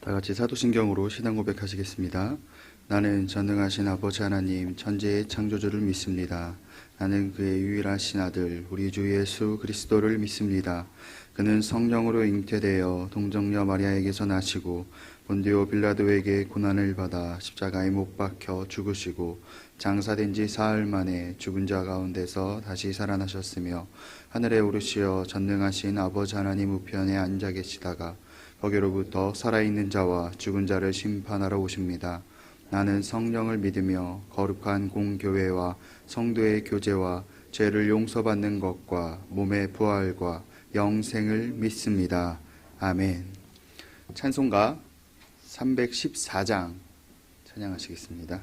다 같이 사도신경으로 신앙 고백하시겠습니다. 나는 전능하신 아버지 하나님 천지의 창조주를 믿습니다. 나는 그의 유일하신 아들 우리 주 예수 그리스도를 믿습니다. 그는 성령으로 잉태되어 동정녀 마리아에게서 나시고 본디오 빌라도에게 고난을 받아 십자가에 못 박혀 죽으시고 장사된 지 사흘 만에 죽은 자 가운데서 다시 살아나셨으며 하늘에 오르시어 전능하신 아버지 하나님 우편에 앉아 계시다가 거기로부터 살아있는 자와 죽은 자를 심판하러 오십니다. 나는 성령을 믿으며 거룩한 공교회와 성도의 교제와 죄를 용서받는 것과 몸의 부활과 영생을 믿습니다. 아멘. 찬송가 314장 찬양하시겠습니다.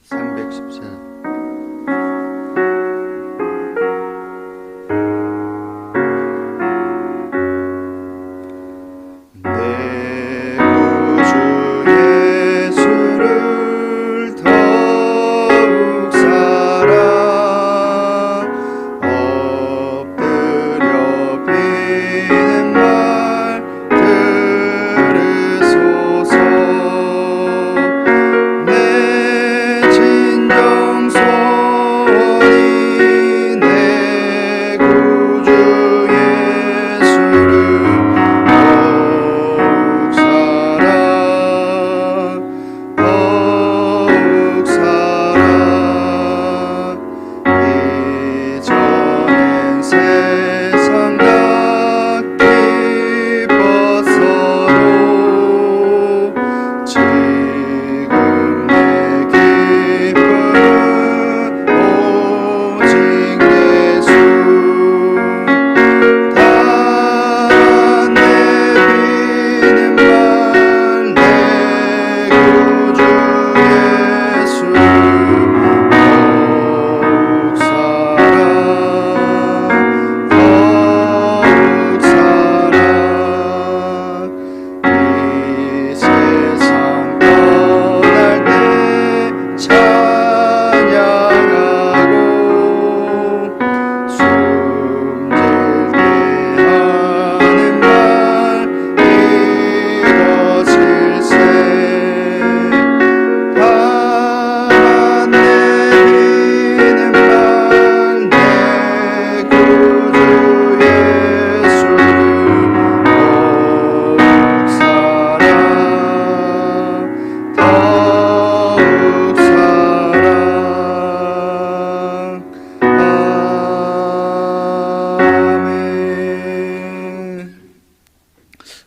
314장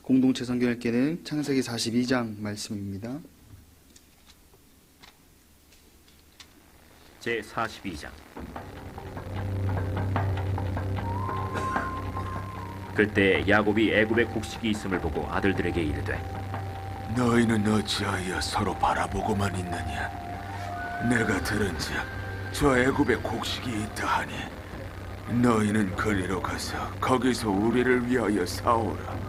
공동체 성경 읽기는 창세기 42장 말씀입니다. 제 42장. 그때 야곱이 애굽에 곡식이 있음을 보고 아들들에게 이르되 너희는 어찌하여 서로 바라보고만 있느냐? 내가 들은즉 저 애굽에 곡식이 있다 하니 너희는 거리로 가서 거기서 우리를 위하여 싸우라.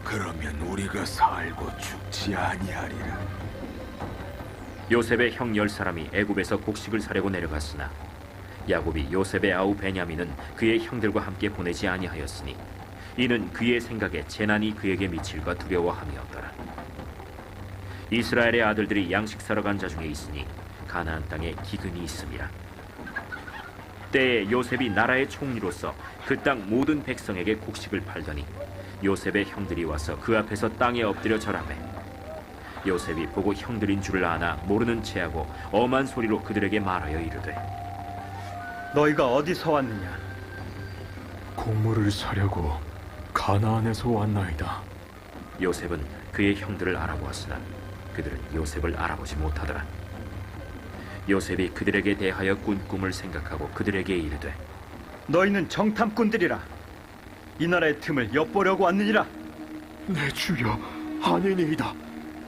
그러면 우리가 살고 죽지 아니하리라. 요셉의 형 10사람이 애굽에서 곡식을 사려고 내려갔으나 야곱이 요셉의 아우 베냐민은 그의 형들과 함께 보내지 아니하였으니 이는 그의 생각에 재난이 그에게 미칠까 두려워함이었더라. 이스라엘의 아들들이 양식 사러 간 자 중에 있으니 가나안 땅에 기근이 있음이라. 때에 요셉이 나라의 총리로서 그 땅 모든 백성에게 곡식을 팔더니 요셉의 형들이 와서 그 앞에서 땅에 엎드려 절하매 요셉이 보고 형들인 줄을 아나 모르는 체하고 엄한 소리로 그들에게 말하여 이르되 너희가 어디서 왔느냐? 곡물을 사려고 가나안에서 왔나이다. 요셉은 그의 형들을 알아보았으나 그들은 요셉을 알아보지 못하더라. 요셉이 그들에게 대하여 꾼 꿈을 생각하고 그들에게 이르되 너희는 정탐꾼들이라. 이 나라의 틈을 엿보려고 왔느니라. 내 주여, 아니니이다.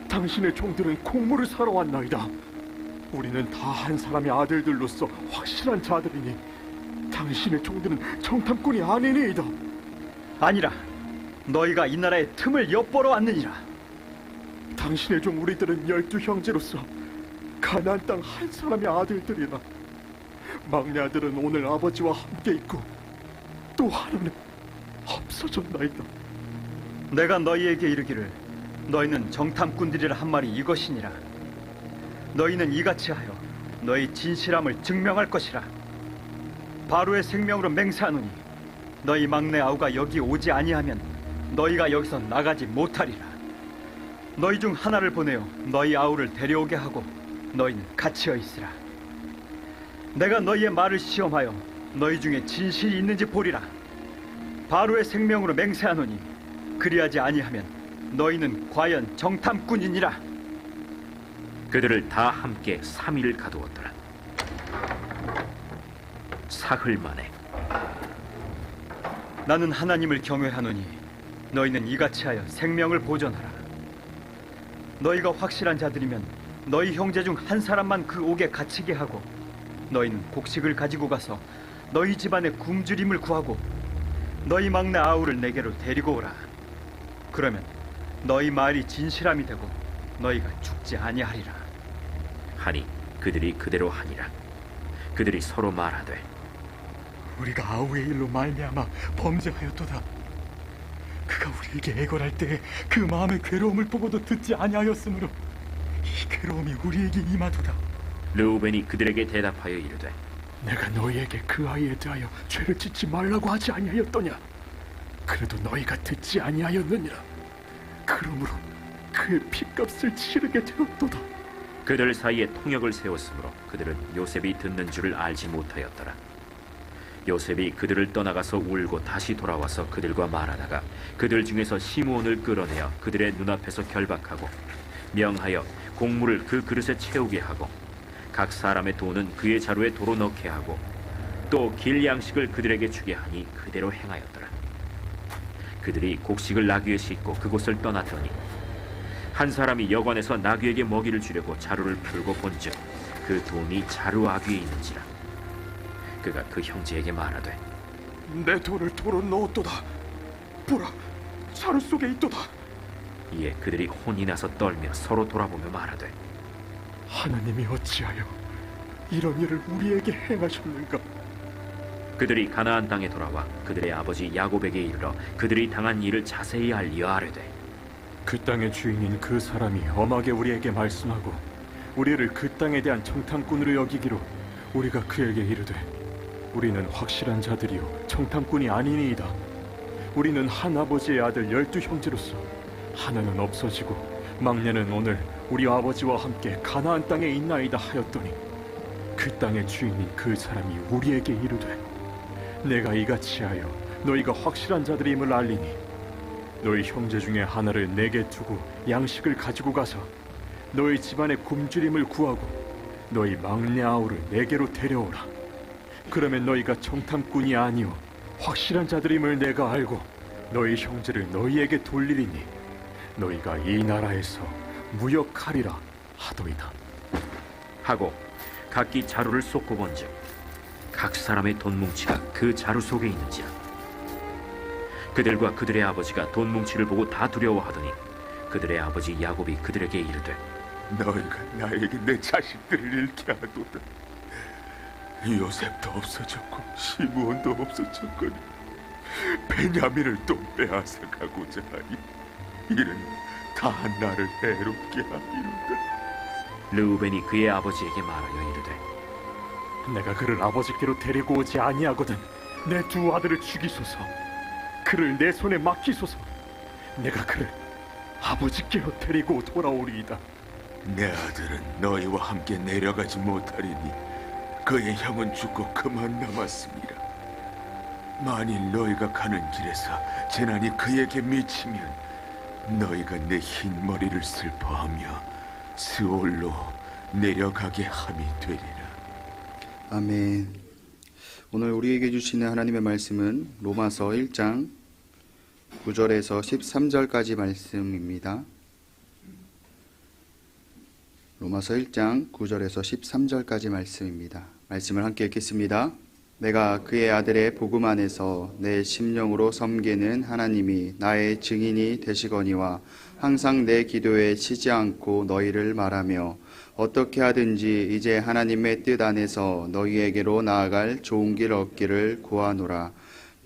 당신의 종들은 곡물을 사러 왔나이다. 우리는 다 한 사람의 아들들로서 확실한 자들이니 당신의 종들은 정탐꾼이 아니니이다. 아니라 너희가 이 나라의 틈을 엿보러 왔느니라. 당신의 종 우리들은 12형제로서 가나안 땅 한 사람의 아들들이라. 막내 아들은 오늘 아버지와 함께 있고 또 하나는 없어졌나이다. 내가 너희에게 이르기를 너희는 정탐꾼들이라 한 말이 이것이니라. 너희는 이같이 하여 너희 진실함을 증명할 것이라. 바로의 생명으로 맹세하노니 너희 막내 아우가 여기 오지 아니하면 너희가 여기서 나가지 못하리라. 너희 중 하나를 보내어 너희 아우를 데려오게 하고 너희는 갇혀 있으라. 내가 너희의 말을 시험하여 너희 중에 진실이 있는지 보리라. 바로의 생명으로 맹세하노니 그리하지 아니하면 너희는 과연 정탐꾼이니라. 그들을 다 함께 3일을 가두었더라. 사흘 만에 나는 하나님을 경외하노니 너희는 이같이 하여 생명을 보존하라. 너희가 확실한 자들이면 너희 형제 중 한 사람만 그 옥에 갇히게 하고 너희는 곡식을 가지고 가서 너희 집안에 굶주림을 구하고 너희 막내 아우를 내게로 데리고 오라. 그러면 너희 말이 진실함이 되고 너희가 죽지 아니하리라. 하니 그들이 그대로 하니라. 그들이 서로 말하되 우리가 아우의 일로 말미암아 범죄하였도다. 그가 우리에게 애걸할 때에 그 마음의 괴로움을 보고도 듣지 아니하였으므로 이 괴로움이 우리에게 임하도다. 르우벤이 그들에게 대답하여 이르되 내가 너희에게 그 아이에 대하여 죄를 짓지 말라고 하지 아니하였더냐? 그래도 너희가 듣지 아니하였느니라. 그러므로 그의 핏값을 치르게 되었도다. 그들 사이에 통역을 세웠으므로 그들은 요셉이 듣는 줄을 알지 못하였더라. 요셉이 그들을 떠나가서 울고 다시 돌아와서 그들과 말하다가 그들 중에서 시므온을 끌어내어 그들의 눈앞에서 결박하고 명하여 곡물을 그 그릇에 채우게 하고 각 사람의 돈은 그의 자루에 도로 넣게 하고 또 길 양식을 그들에게 주게 하니 그대로 행하였더라. 그들이 곡식을 나귀에 싣고 그곳을 떠났더니 한 사람이 여관에서 나귀에게 먹이를 주려고 자루를 풀고 본즉 그 돈이 자루 아귀에 있는지라. 그가 그 형제에게 말하되 내 돈을 도로 넣었도다. 보라, 자루 속에 있도다. 이에 그들이 혼이 나서 떨며 서로 돌아보며 말하되 하나님이 어찌하여 이런 일을 우리에게 행하셨는가? 그들이 가나안 땅에 돌아와 그들의 아버지 야곱에게 이르러 그들이 당한 일을 자세히 알리어 아뢰되 그 땅의 주인인 그 사람이 엄하게 우리에게 말씀하고 우리를 그 땅에 대한 청탐꾼으로 여기기로 우리가 그에게 이르되 우리는 확실한 자들이요 청탐꾼이 아니니이다. 우리는 한 아버지의 아들 12형제로서 하나는 없어지고 막내는 오늘 우리 아버지와 함께 가나안 땅에 있나이다 하였더니 그 땅의 주인인 그 사람이 우리에게 이르되 내가 이같이 하여 너희가 확실한 자들임을 알리니 너희 형제 중에 하나를 내게 두고 양식을 가지고 가서 너희 집안의 굶주림을 구하고 너희 막내 아우를 내게로 데려오라. 그러면 너희가 정탐꾼이 아니오 확실한 자들임을 내가 알고 너희 형제를 너희에게 돌리리니 너희가 이 나라에서 무역하리라 하더이다. 하고 각기 자루를 쏟고 본즉 각 사람의 돈 뭉치가 그 자루 속에 있는지라. 그들과 그들의 아버지가 돈 뭉치를 보고 다 두려워하더니 그들의 아버지 야곱이 그들에게 이르되 너희가 나에게 내 자식들을 잃게 하도다. 요셉도 없어졌고 시므온도 없어졌거니 베냐민을 또 빼앗아 가고자 하니 이는 다 나를 해롭게 하리로다. 르우벤이 그의 아버지에게 말하여 이르되 내가 그를 아버지께로 데리고 오지 아니하거든 내 두 아들을 죽이소서. 그를 내 손에 맡기소서. 내가 그를 아버지께로 데리고 돌아오리이다. 내 아들은 너희와 함께 내려가지 못하리니 그의 형은 죽고 그만 남았습니다. 만일 너희가 가는 길에서 재난이 그에게 미치면 너희가 내 흰 머리를 슬퍼하며 스올로 내려가게 함이 되리라. 아멘. 오늘 우리에게 주시는 하나님의 말씀은 로마서 1장 9절에서 13절까지 말씀입니다. 로마서 1장 9절에서 13절까지 말씀입니다. 말씀을 함께 읽겠습니다. 내가 그의 아들의 복음 안에서 내 심령으로 섬기는 하나님이 나의 증인이 되시거니와 항상 내 기도에 쉬지 않고 너희를 말하며 어떻게 하든지 이제 하나님의 뜻 안에서 너희에게로 나아갈 좋은 길 얻기를 구하노라.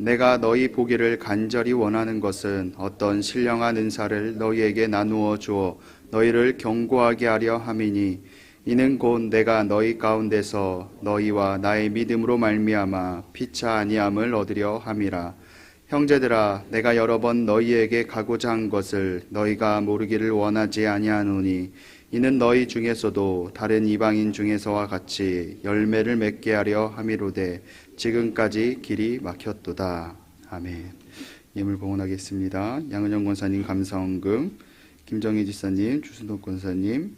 내가 너희 보기를 간절히 원하는 것은 어떤 신령한 은사를 너희에게 나누어 주어 너희를 경고하게 하려 함이니 이는 곧 내가 너희 가운데서 너희와 나의 믿음으로 말미암아 피차 아니함을 얻으려 함이라. 형제들아, 내가 여러 번 너희에게 가고자 한 것을 너희가 모르기를 원하지 아니하노니 이는 너희 중에서도 다른 이방인 중에서와 같이 열매를 맺게 하려 함이로되 지금까지 길이 막혔도다. 아멘. 예물 봉헌하겠습니다. 양은영 권사님 감사헌금, 김정희 지사님, 주순동 권사님,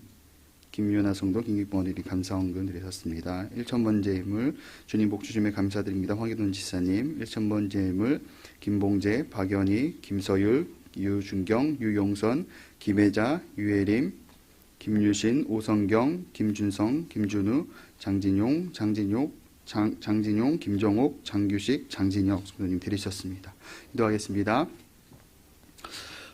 김윤아 성도, 김기봉원들이 감사헌금 드리셨습니다. 1,000번째 예물 주님 복 주심에 감사드립니다. 황희돈 지사님. 1,000번째 예물 김봉재, 박연희, 김서율, 유준경, 유용선, 김혜자, 유혜림, 김유신, 오성경, 김준성, 김준우, 장진용, 김정옥, 장규식, 장진혁 성도님 드리셨습니다. 기도하겠습니다.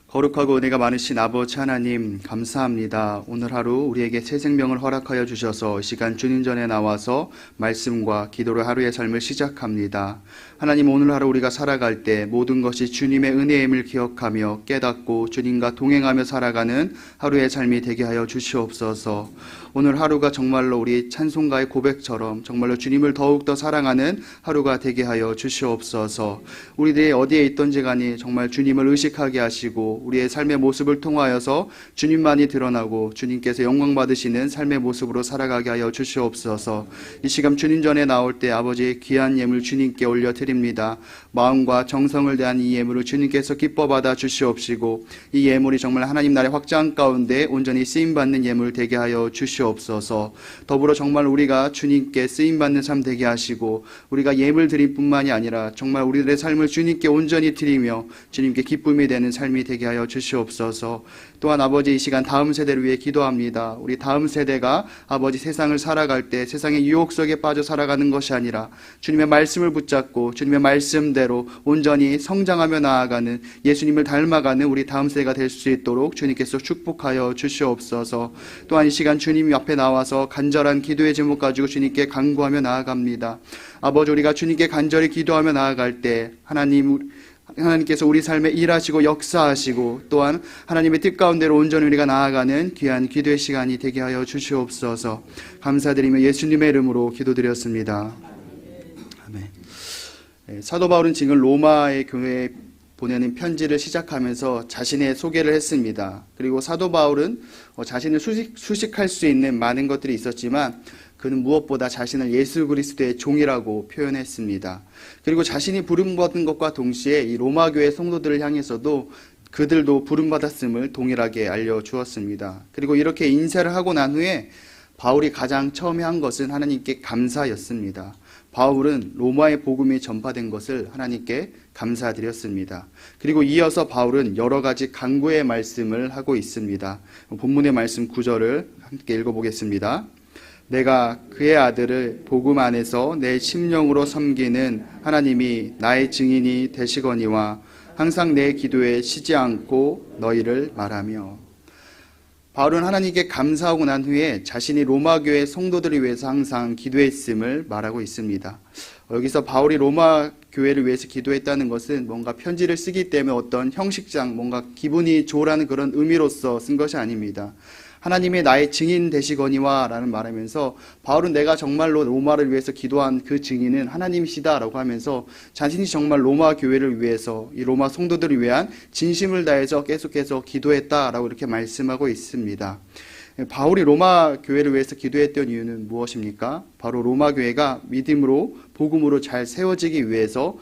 거룩하고 은혜가 많으신 아버지 하나님 감사합니다. 오늘 하루 우리에게 새 생명을 허락하여 주셔서 이 시간 주님 전에 나와서 말씀과 기도로 하루의 삶을 시작합니다. 하나님, 오늘 하루 우리가 살아갈 때 모든 것이 주님의 은혜임을 기억하며 깨닫고 주님과 동행하며 살아가는 하루의 삶이 되게 하여 주시옵소서. 오늘 하루가 정말로 우리 찬송가의 고백처럼 정말로 주님을 더욱더 사랑하는 하루가 되게 하여 주시옵소서. 우리들이 어디에 있던지 간에 정말 주님을 의식하게 하시고 우리의 삶의 모습을 통하여서 주님만이 드러나고 주님께서 영광 받으시는 삶의 모습으로 살아가게 하여 주시옵소서. 이 시간 주님 전에 나올 때 아버지의 귀한 예물 주님께 올려드립니다. 마음과 정성을 다한 이 예물을 주님께서 기뻐 받아 주시옵시고 이 예물이 정말 하나님 나라의 확장 가운데 온전히 쓰임받는 예물 되게 하여 주시옵소서. 더불어 정말 우리가 주님께 쓰임받는 삶 되게 하시고 우리가 예물 드릴 뿐만이 아니라 정말 우리들의 삶을 주님께 온전히 드리며 주님께 기쁨이 되는 삶이 되게 하여 주시옵소서. 또한 아버지, 이 시간 다음 세대를 위해 기도합니다. 우리 다음 세대가 아버지 세상을 살아갈 때 세상의 유혹 속에 빠져 살아가는 것이 아니라 주님의 말씀을 붙잡고 주님의 말씀대로 온전히 성장하며 나아가는 예수님을 닮아가는 우리 다음 세대가 될 수 있도록 주님께서 축복하여 주시옵소서. 또한 이 시간 주님 앞에 나와서 간절한 기도의 제목 가지고 주님께 간구하며 나아갑니다. 아버지, 우리가 주님께 간절히 기도하며 나아갈 때 하나님께서 우리 삶에 일하시고 역사하시고 또한 하나님의 뜻 가운데로 온전히 우리가 나아가는 귀한 기도의 시간이 되게 하여 주시옵소서. 감사드리며 예수님의 이름으로 기도드렸습니다. 아멘. 사도 바울은 지금 로마의 교회에 보내는 편지를 시작하면서 자신의 소개를 했습니다. 그리고 사도 바울은 자신을 수식할 수 있는 많은 것들이 있었지만 그는 무엇보다 자신을 예수 그리스도의 종이라고 표현했습니다. 그리고 자신이 부름받은 것과 동시에 이 로마 교회 성도들을 향해서도 그들도 부름받았음을 동일하게 알려주었습니다. 그리고 이렇게 인사를 하고 난 후에 바울이 가장 처음에 한 것은 하나님께 감사였습니다. 바울은 로마의 복음이 전파된 것을 하나님께 감사드렸습니다. 그리고 이어서 바울은 여러 가지 간구의 말씀을 하고 있습니다. 본문의 말씀 9절을 함께 읽어보겠습니다. 내가 그의 아들을 복음 안에서 내 심령으로 섬기는 하나님이 나의 증인이 되시거니와 항상 내 기도에 쉬지 않고 너희를 말하며. 바울은 하나님께 감사하고 난 후에 자신이 로마 교회 성도들을 위해서 항상 기도했음을 말하고 있습니다. 여기서 바울이 로마 교회를 위해서 기도했다는 것은 뭔가 편지를 쓰기 때문에 어떤 형식상 뭔가 기분이 좋으라는 그런 의미로서 쓴 것이 아닙니다. 하나님이 나의 증인 되시거니와 라는 말하면서 바울은 내가 정말로 로마를 위해서 기도한 그 증인은 하나님이시다 라고 하면서 자신이 정말 로마 교회를 위해서 이 로마 성도들을 위한 진심을 다해서 계속해서 기도했다라고 이렇게 말씀하고 있습니다. 바울이 로마 교회를 위해서 기도했던 이유는 무엇입니까? 바로 로마 교회가 믿음으로 복음으로 잘 세워지기 위해서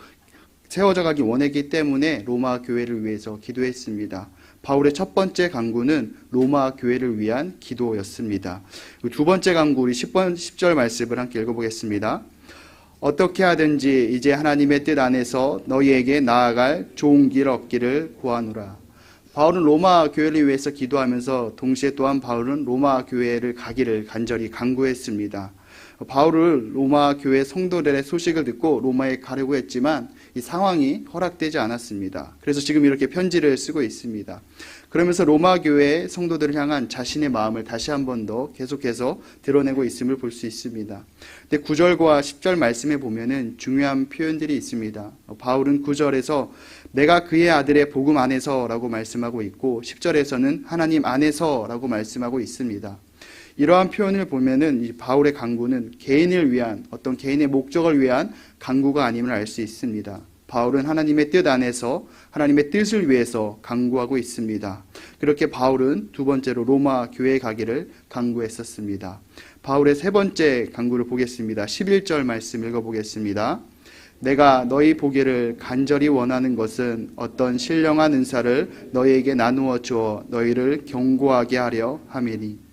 세워져 가기 원했기 때문에 로마 교회를 위해서 기도했습니다. 바울의 첫 번째 간구는 로마 교회를 위한 기도였습니다. 두 번째 간구, 우리 10절 말씀을 함께 읽어보겠습니다. 어떻게 하든지 이제 하나님의 뜻 안에서 너희에게 나아갈 좋은 길 얻기를 구하노라. 바울은 로마 교회를 위해서 기도하면서 동시에 또한 바울은 로마 교회를 가기를 간절히 간구했습니다. 바울을 로마 교회 성도들의 소식을 듣고 로마에 가려고 했지만 이 상황이 허락되지 않았습니다. 그래서 지금 이렇게 편지를 쓰고 있습니다. 그러면서 로마 교회 성도들을 향한 자신의 마음을 다시 한 번 더 계속해서 드러내고 있음을 볼 수 있습니다. 근데 9절과 10절 말씀에 보면은 중요한 표현들이 있습니다. 바울은 9절에서 내가 그의 아들의 복음 안에서라고 말씀하고 있고 10절에서는 하나님 안에서라고 말씀하고 있습니다. 이러한 표현을 보면은 이 바울의 강구는 개인을 위한 어떤 개인의 목적을 위한 강구가 아님을 알 수 있습니다. 바울은 하나님의 뜻 안에서 하나님의 뜻을 위해서 강구하고 있습니다. 그렇게 바울은 두 번째로 로마 교회에 가기를 강구했었습니다. 바울의 세 번째 강구를 보겠습니다. 11절 말씀 읽어보겠습니다. 내가 너희 보기를 간절히 원하는 것은 어떤 신령한 은사를 너희에게 나누어 주어 너희를 견고하게 하려 함이니.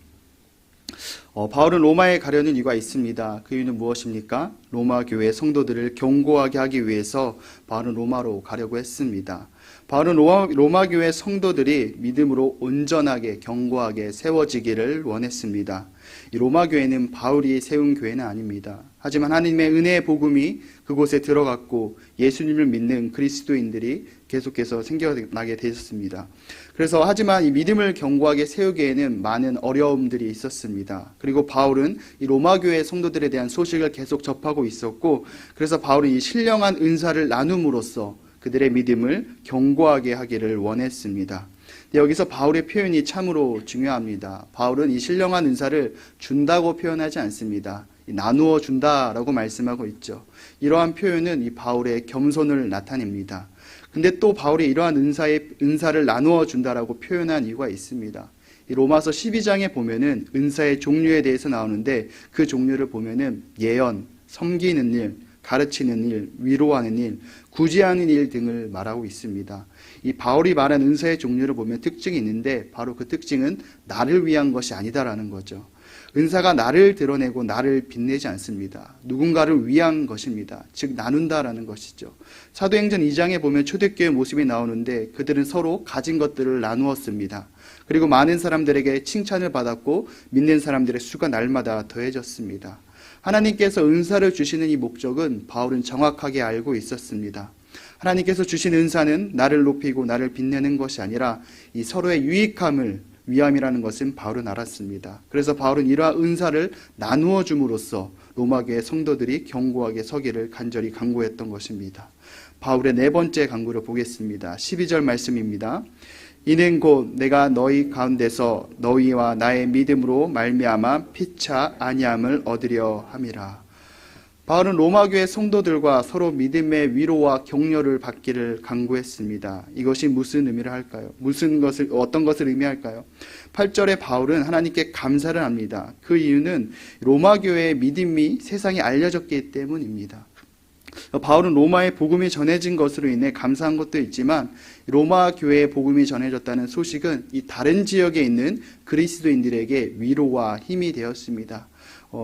바울은 로마에 가려는 이유가 있습니다. 그 이유는 무엇입니까? 로마 교회 성도들을 견고하게 하기 위해서 바울은 로마로 가려고 했습니다. 바울은 로마 교회 성도들이 믿음으로 온전하게 견고하게 세워지기를 원했습니다. 이 로마 교회는 바울이 세운 교회는 아닙니다. 하지만 하나님의 은혜의 복음이 그곳에 들어갔고 예수님을 믿는 그리스도인들이 계속해서 생겨나게 되었습니다. 그래서 하지만 이 믿음을 견고하게 세우기에는 많은 어려움들이 있었습니다. 그리고 바울은 이 로마 교회 성도들에 대한 소식을 계속 접하고 있었고, 그래서 바울은 이 신령한 은사를 나눔으로써 그들의 믿음을 견고하게 하기를 원했습니다. 여기서 바울의 표현이 참으로 중요합니다. 바울은 이 신령한 은사를 준다고 표현하지 않습니다. 나누어 준다라고 말씀하고 있죠. 이러한 표현은 이 바울의 겸손을 나타냅니다. 근데 또 바울이 이러한 은사를 나누어 준다라고 표현한 이유가 있습니다. 이 로마서 12장에 보면은 은사의 종류에 대해서 나오는데 그 종류를 보면은 예언, 섬기는 일, 가르치는 일, 위로하는 일, 구제하는 일 등을 말하고 있습니다. 이 바울이 말한 은사의 종류를 보면 특징이 있는데 바로 그 특징은 나를 위한 것이 아니다라는 거죠. 은사가 나를 드러내고 나를 빛내지 않습니다. 누군가를 위한 것입니다. 즉 나눈다라는 것이죠. 사도행전 2장에 보면 초대교회 모습이 나오는데 그들은 서로 가진 것들을 나누었습니다. 그리고 많은 사람들에게 칭찬을 받았고 믿는 사람들의 수가 날마다 더해졌습니다. 하나님께서 은사를 주시는 이 목적은 바울은 정확하게 알고 있었습니다. 하나님께서 주신 은사는 나를 높이고 나를 빛내는 것이 아니라 이 서로의 유익함을 위함이라는 것은 바울은 알았습니다. 그래서 바울은 이러한 은사를 나누어 줌으로써 로마교회 성도들이 견고하게 서기를 간절히 간구했던 것입니다. 바울의 네 번째 간구를 보겠습니다. 12절 말씀입니다. 이는 곧 내가 너희 가운데서 너희와 나의 믿음으로 말미암아 피차 아니함을 얻으려 함이라. 바울은 로마교회 성도들과 서로 믿음의 위로와 격려를 받기를 간구했습니다. 이것이 무슨 의미를 할까요? 어떤 것을 의미할까요? 8절에 바울은 하나님께 감사를 합니다. 그 이유는 로마교회의 믿음이 세상에 알려졌기 때문입니다. 바울은 로마의 복음이 전해진 것으로 인해 감사한 것도 있지만 로마 교회의 복음이 전해졌다는 소식은 이 다른 지역에 있는 그리스도인들에게 위로와 힘이 되었습니다.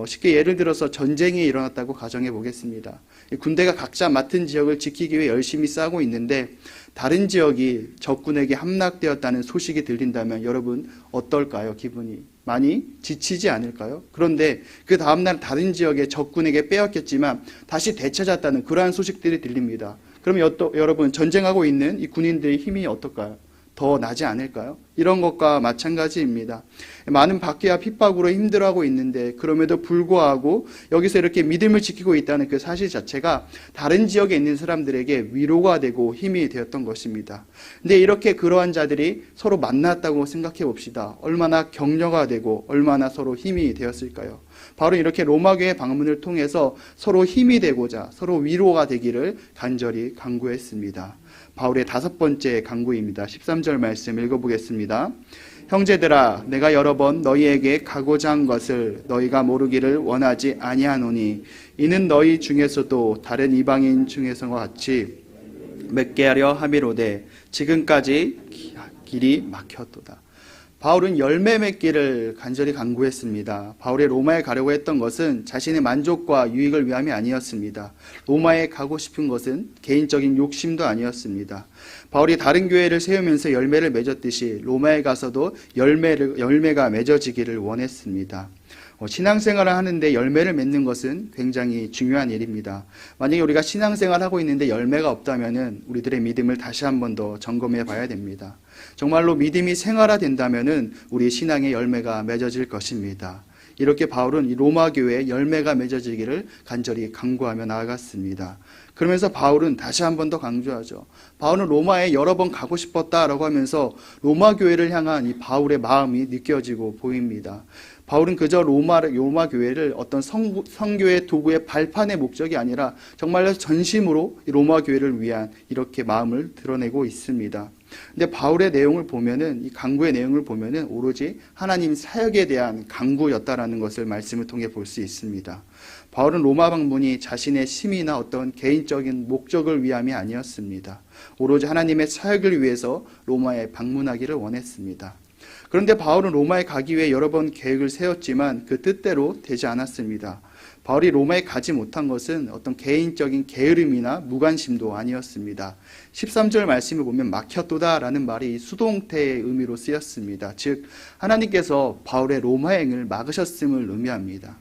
쉽게 예를 들어서 전쟁이 일어났다고 가정해 보겠습니다. 군대가 각자 맡은 지역을 지키기 위해 열심히 싸우고 있는데 다른 지역이 적군에게 함락되었다는 소식이 들린다면 여러분 어떨까요? 기분이 많이 지치지 않을까요? 그런데 그 다음날 다른 지역의 적군에게 빼앗겼지만 다시 되찾았다는 그러한 소식들이 들립니다. 그러면 여러분 전쟁하고 있는 이 군인들의 힘이 어떨까요? 더 나지 않을까요? 이런 것과 마찬가지입니다. 많은 박해와 핍박으로 힘들어하고 있는데 그럼에도 불구하고 여기서 이렇게 믿음을 지키고 있다는 그 사실 자체가 다른 지역에 있는 사람들에게 위로가 되고 힘이 되었던 것입니다. 근데 이렇게 그러한 자들이 서로 만났다고 생각해 봅시다. 얼마나 격려가 되고 얼마나 서로 힘이 되었을까요? 바로 이렇게 로마교회 방문을 통해서 서로 힘이 되고자 서로 위로가 되기를 간절히 간구했습니다. 바울의 다섯 번째 간구입니다. 13절 말씀 읽어보겠습니다. 형제들아, 내가 여러 번 너희에게 가고자 한 것을 너희가 모르기를 원하지 아니하노니 이는 너희 중에서도 다른 이방인 중에서와 같이 맺게 하려 함이로되 지금까지 길이 막혔도다. 바울은 열매 맺기를 간절히 간구했습니다. 바울이 로마에 가려고 했던 것은 자신의 만족과 유익을 위함이 아니었습니다. 로마에 가고 싶은 것은 개인적인 욕심도 아니었습니다. 바울이 다른 교회를 세우면서 열매를 맺었듯이 로마에 가서도 열매가 맺어지기를 원했습니다. 신앙생활을 하는데 열매를 맺는 것은 굉장히 중요한 일입니다. 만약에 우리가 신앙생활을 하고 있는데 열매가 없다면은 우리들의 믿음을 다시 한 번 더 점검해 봐야 됩니다. 정말로 믿음이 생활화된다면은 우리 신앙의 열매가 맺어질 것입니다. 이렇게 바울은 이 로마 교회에 열매가 맺어지기를 간절히 간구하며 나아갔습니다. 그러면서 바울은 다시 한 번 더 강조하죠. 바울은 로마에 여러 번 가고 싶었다라고 하면서 로마 교회를 향한 이 바울의 마음이 느껴지고 보입니다. 바울은 그저 로마 교회를 어떤 선교의 도구의 발판의 목적이 아니라 정말로 전심으로 이 로마 교회를 위한 이렇게 마음을 드러내고 있습니다. 근데 바울의 내용을 보면은, 이 강구의 내용을 보면은 오로지 하나님 사역에 대한 강구였다라는 것을 말씀을 통해 볼 수 있습니다. 바울은 로마 방문이 자신의 심의나 어떤 개인적인 목적을 위함이 아니었습니다. 오로지 하나님의 사역을 위해서 로마에 방문하기를 원했습니다. 그런데 바울은 로마에 가기 위해 여러 번 계획을 세웠지만 그 뜻대로 되지 않았습니다. 바울이 로마에 가지 못한 것은 어떤 개인적인 게으름이나 무관심도 아니었습니다. 13절 말씀을 보면 막혔도다라는 말이 수동태의 의미로 쓰였습니다. 즉 하나님께서 바울의 로마행을 막으셨음을 의미합니다.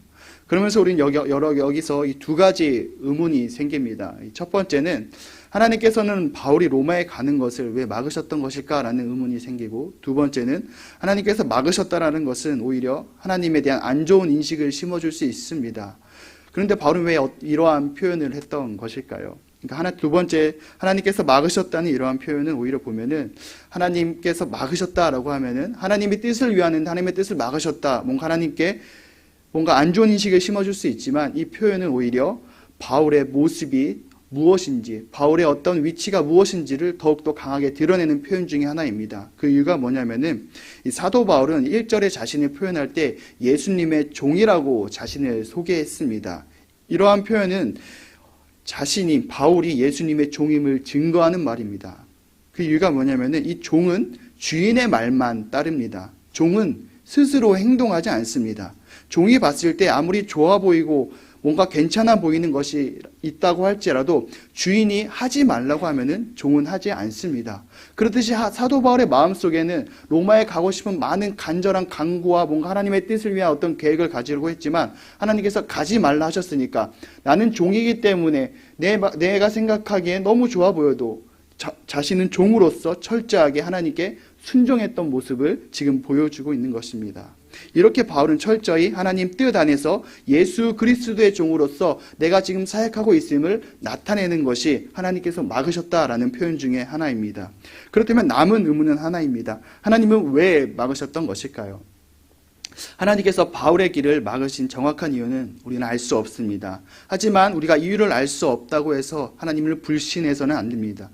그러면서 우리는 여기서 이 두 가지 의문이 생깁니다. 첫 번째는 하나님께서는 바울이 로마에 가는 것을 왜 막으셨던 것일까라는 의문이 생기고, 두 번째는 하나님께서 막으셨다라는 것은 오히려 하나님에 대한 안 좋은 인식을 심어줄 수 있습니다. 그런데 바울은 왜 이러한 표현을 했던 것일까요? 그러니까 두 번째, 하나님께서 막으셨다는 이러한 표현은 오히려 보면은 하나님께서 막으셨다라고 하면은 하나님의 뜻을 위하는 하나님의 뜻을 막으셨다. 뭔가 하나님께 뭔가 안 좋은 인식을 심어줄 수 있지만 이 표현은 오히려 바울의 모습이 무엇인지, 바울의 어떤 위치가 무엇인지를 더욱더 강하게 드러내는 표현 중에 하나입니다. 그 이유가 뭐냐면은 이 사도 바울은 1절에 자신을 표현할 때 예수님의 종이라고 자신을 소개했습니다. 이러한 표현은 자신이 바울이 예수님의 종임을 증거하는 말입니다. 그 이유가 뭐냐면은 이 종은 주인의 말만 따릅니다. 종은 스스로 행동하지 않습니다. 종이 봤을 때 아무리 좋아 보이고 뭔가 괜찮아 보이는 것이 있다고 할지라도 주인이 하지 말라고 하면은 종은 하지 않습니다. 그렇듯이 사도 바울의 마음속에는 로마에 가고 싶은 많은 간절한 강구와 뭔가 하나님의 뜻을 위한 어떤 계획을 가지려고 했지만 하나님께서 가지 말라 하셨으니까 나는 종이기 때문에 내가 생각하기에 너무 좋아 보여도 자신은 종으로서 철저하게 하나님께 순종했던 모습을 지금 보여주고 있는 것입니다. 이렇게 바울은 철저히 하나님 뜻 안에서 예수 그리스도의 종으로서 내가 지금 사역하고 있음을 나타내는 것이 하나님께서 막으셨다라는 표현 중에 하나입니다. 그렇다면 남은 의문은 하나입니다. 하나님은 왜 막으셨던 것일까요? 하나님께서 바울의 길을 막으신 정확한 이유는 우리는 알 수 없습니다. 하지만 우리가 이유를 알 수 없다고 해서 하나님을 불신해서는 안 됩니다.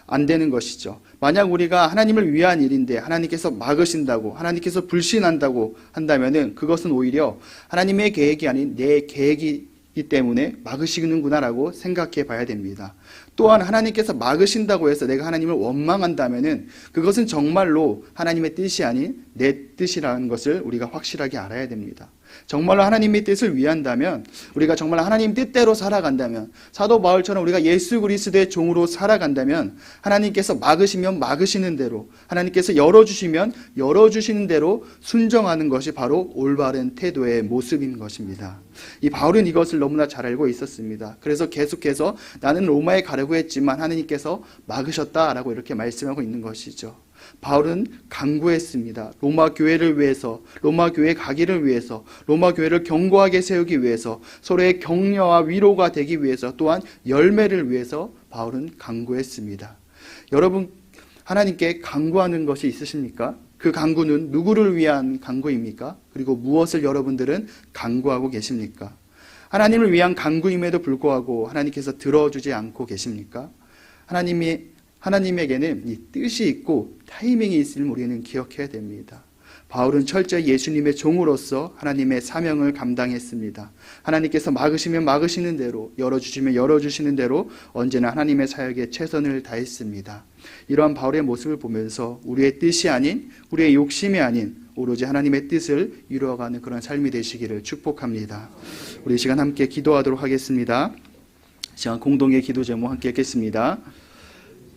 안 되는 것이죠. 만약 우리가 하나님을 위한 일인데 하나님께서 막으신다고, 하나님께서 불신한다고 한다면은 그것은 오히려 하나님의 계획이 아닌 내 계획이기 때문에 막으시는구나라고 생각해 봐야 됩니다. 또한 하나님께서 막으신다고 해서 내가 하나님을 원망한다면은 그것은 정말로 하나님의 뜻이 아닌 내 뜻이라는 것을 우리가 확실하게 알아야 됩니다. 정말로 하나님의 뜻을 위한다면, 우리가 정말 하나님 뜻대로 살아간다면, 사도 바울처럼 우리가 예수 그리스도의 종으로 살아간다면 하나님께서 막으시면 막으시는 대로, 하나님께서 열어주시면 열어주시는 대로 순종하는 것이 바로 올바른 태도의 모습인 것입니다. 이 바울은 이것을 너무나 잘 알고 있었습니다. 그래서 계속해서 나는 로마에 가려고 했지만 하나님께서 막으셨다라고 이렇게 말씀하고 있는 것이죠. 바울은 간구했습니다. 로마 교회를 위해서, 로마 교회 가기를 위해서, 로마 교회를 견고하게 세우기 위해서, 서로의 격려와 위로가 되기 위해서, 또한 열매를 위해서 바울은 간구했습니다. 여러분, 하나님께 간구하는 것이 있으십니까? 그 간구는 누구를 위한 간구입니까? 그리고 무엇을 여러분들은 간구하고 계십니까? 하나님을 위한 간구임에도 불구하고 하나님께서 들어주지 않고 계십니까? 하나님에게는 이 뜻이 있고 타이밍이 있음을 우리는 기억해야 됩니다. 바울은 철저히 예수님의 종으로서 하나님의 사명을 감당했습니다. 하나님께서 막으시면 막으시는 대로, 열어주시면 열어주시는 대로 언제나 하나님의 사역에 최선을 다했습니다. 이러한 바울의 모습을 보면서 우리의 뜻이 아닌, 우리의 욕심이 아닌 오로지 하나님의 뜻을 이루어가는 그런 삶이 되시기를 축복합니다. 우리 이 시간 함께 기도하도록 하겠습니다. 이 시간 공동의 기도 제목 함께 읽겠습니다.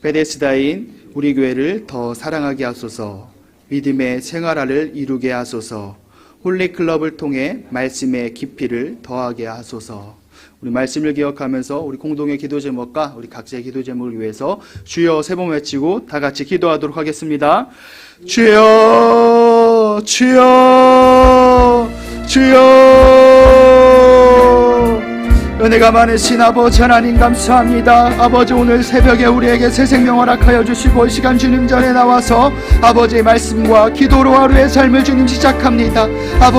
베데스다인 우리 교회를 더 사랑하게 하소서. 믿음의 생활화를 이루게 하소서. 홀리클럽을 통해 말씀의 깊이를 더하게 하소서. 우리 말씀을 기억하면서 우리 공동의 기도 제목과 우리 각자의 기도 제목을 위해서 주여 세 번 외치고 다 같이 기도하도록 하겠습니다. 주여, 주여, 주여. 은혜가 많으신 아버지 하나님 감사합니다. 아버지, 오늘 새벽에 우리에게 새 생명 허락하여 주시고 이 시간 주님 전에 나와서 아버지의 말씀과 기도로 하루의 삶을 주님 시작합니다. 아버지